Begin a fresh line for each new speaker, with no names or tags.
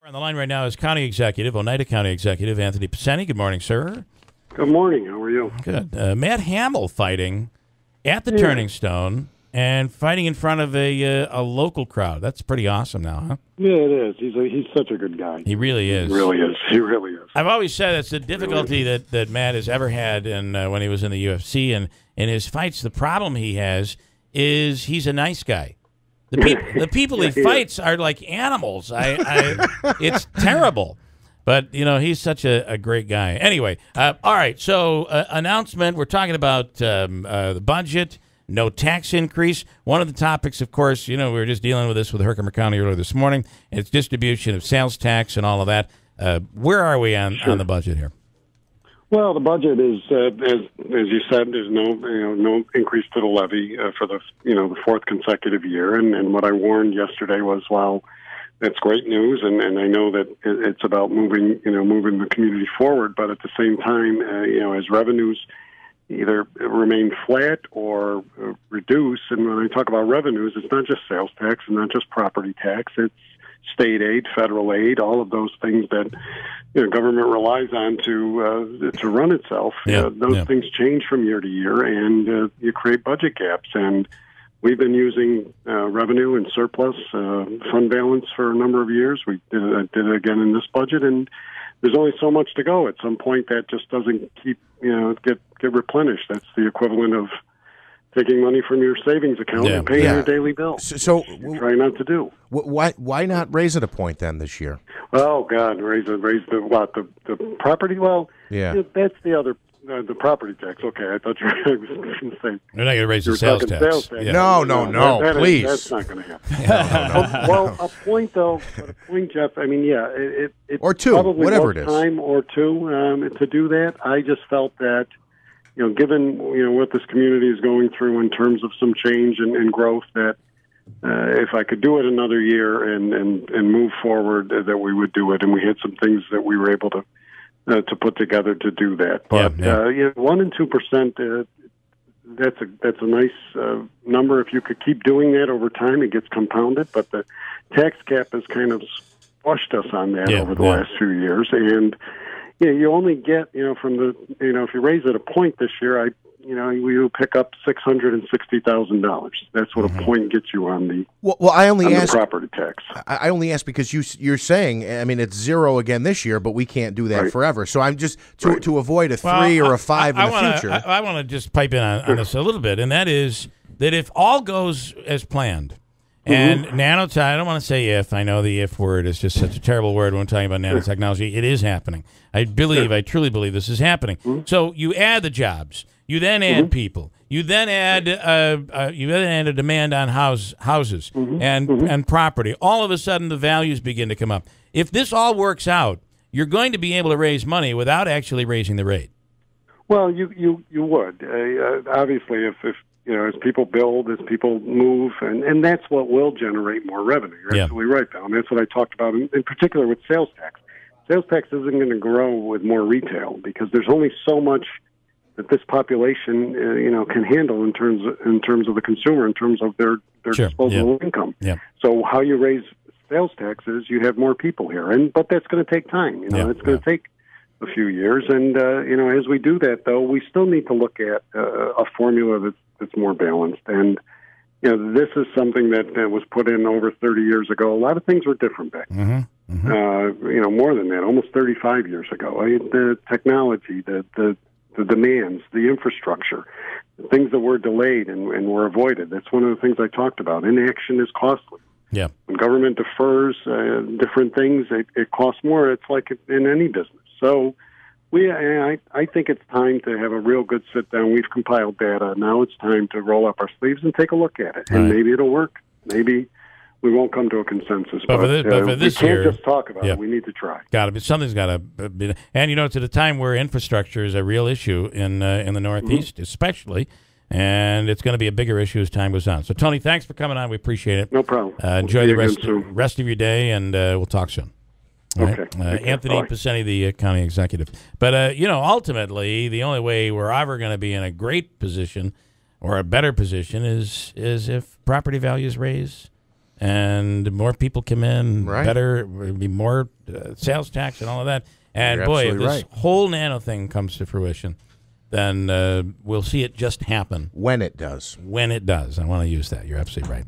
On the line right now is County Executive, Oneida County Executive, Anthony Picente. Good morning, sir.
Good morning. How are you?
Good. Matt Hamill fighting at the Turning Stone and fighting in front of a local crowd. That's pretty awesome now, huh?
Yeah, it is. He's such a good guy.
He really is.
He really is. He really is.
I've always said that's the difficulty that Matt has ever had when he was in the UFC and in his fights. The problem he has is he's a nice guy. The people he fights are like animals. It's terrible. But, you know, he's such a great guy. Anyway, all right, so announcement. We're talking about the budget, no tax increase. One of the topics, of course, you know, we were just dealing with this with Herkimer County earlier this morning. It's distribution of sales tax and all of that. Where are we on the budget here?
Well, the budget is, as you said, there's no increase to the levy for the fourth consecutive year. And what I warned yesterday was, well, that's great news, and I know that it's about moving the community forward. But at the same time, as revenues either remain flat or reduce, and when I talk about revenues, it's not just sales tax and not just property tax. It's state aid, federal aid, all of those things that government relies on to run itself. Those things change from year to year, and you create budget gaps. And we've been using revenue and surplus fund balance for a number of years. We did it again in this budget, and there's only so much to go. At some point, that just doesn't get replenished. That's the equivalent of taking money from your savings account and paying your daily bill.
So
try not to do.
Why not raise it a point then this year?
Oh God, raise the what? The property? Well, that's the other. The property tax. Okay, I thought you were going to say.
You're not going to raise the sales tax.
Yeah. No, please.
That's not going to happen. Well, a point, though, Jeff, I mean, it
or two,
probably
whatever it is.
Time or two to do that. I just felt that, given, what this community is going through in terms of some change and growth, that if I could do it another year and move forward, that we would do it. And we had some things that we were able to put together to do that. But 1% and 2%, that's a nice number. If you could keep doing that over time, it gets compounded. But the tax cap has kind of squashed us on that over the last few years. And you only get from the if you raise it a point this year, we will pick up $660,000. That's what a point gets you on the the property tax.
I only ask because you're saying, I mean, it's zero again this year, but we can't do that forever. So I'm just to avoid a 3 or a 5 in the future.
I want to just pipe in on this a little bit, and that is that if all goes as planned, and nanotech, I don't want to say if. I know the if word is just such a terrible word when we're talking about nanotechnology. It is happening. I truly believe this is happening. So you add the jobs. You then add people. You then add a demand on houses and property. All of a sudden, the values begin to come up. If this all works out, you're going to be able to raise money without actually raising the rate.
Well, you would obviously if as people build, as people move, and that's what will generate more revenue. You're absolutely right, Bill. And that's what I talked about in particular with sales tax. Sales tax isn't going to grow with more retail because there's only so much that this population, can handle in terms of the consumer, in terms of their disposable income. So how you raise sales taxes, you have more people here, but that's going to take time. It's going to take a few years, and as we do that, though, we still need to look at a formula that's more balanced. And this is something that was put in over 30 years ago. A lot of things were different back then. More than that, almost 35 years ago. The technology, the demands, the infrastructure, the things that were delayed and were avoided. That's one of the things I talked about. Inaction is costly.
Yeah.
When government defers different things, it costs more. It's like in any business. So I think it's time to have a real good sit down. We've compiled data. Now it's time to roll up our sleeves and take a look at it. And maybe it'll work. Maybe we won't come to a consensus. But for this year, we can't just talk about it. We need to try.
Got to be something's got to be. And it's at a time where infrastructure is a real issue in the Northeast, especially, and it's going to be a bigger issue as time goes on. So, Tony, thanks for coming on. We appreciate it.
No problem.
Enjoy the rest of your day, and we'll talk soon.
Okay.
Anthony Picente, the county executive. But ultimately, the only way we're ever going to be in a great position or a better position is if property values raise and more people come in,
Right.
better, there'll be more sales tax and all of that. And
You're
boy, if
absolutely
this
right.
whole nano thing comes to fruition, then we'll see it just happen.
When it does.
When it does. I want to use that. You're absolutely right.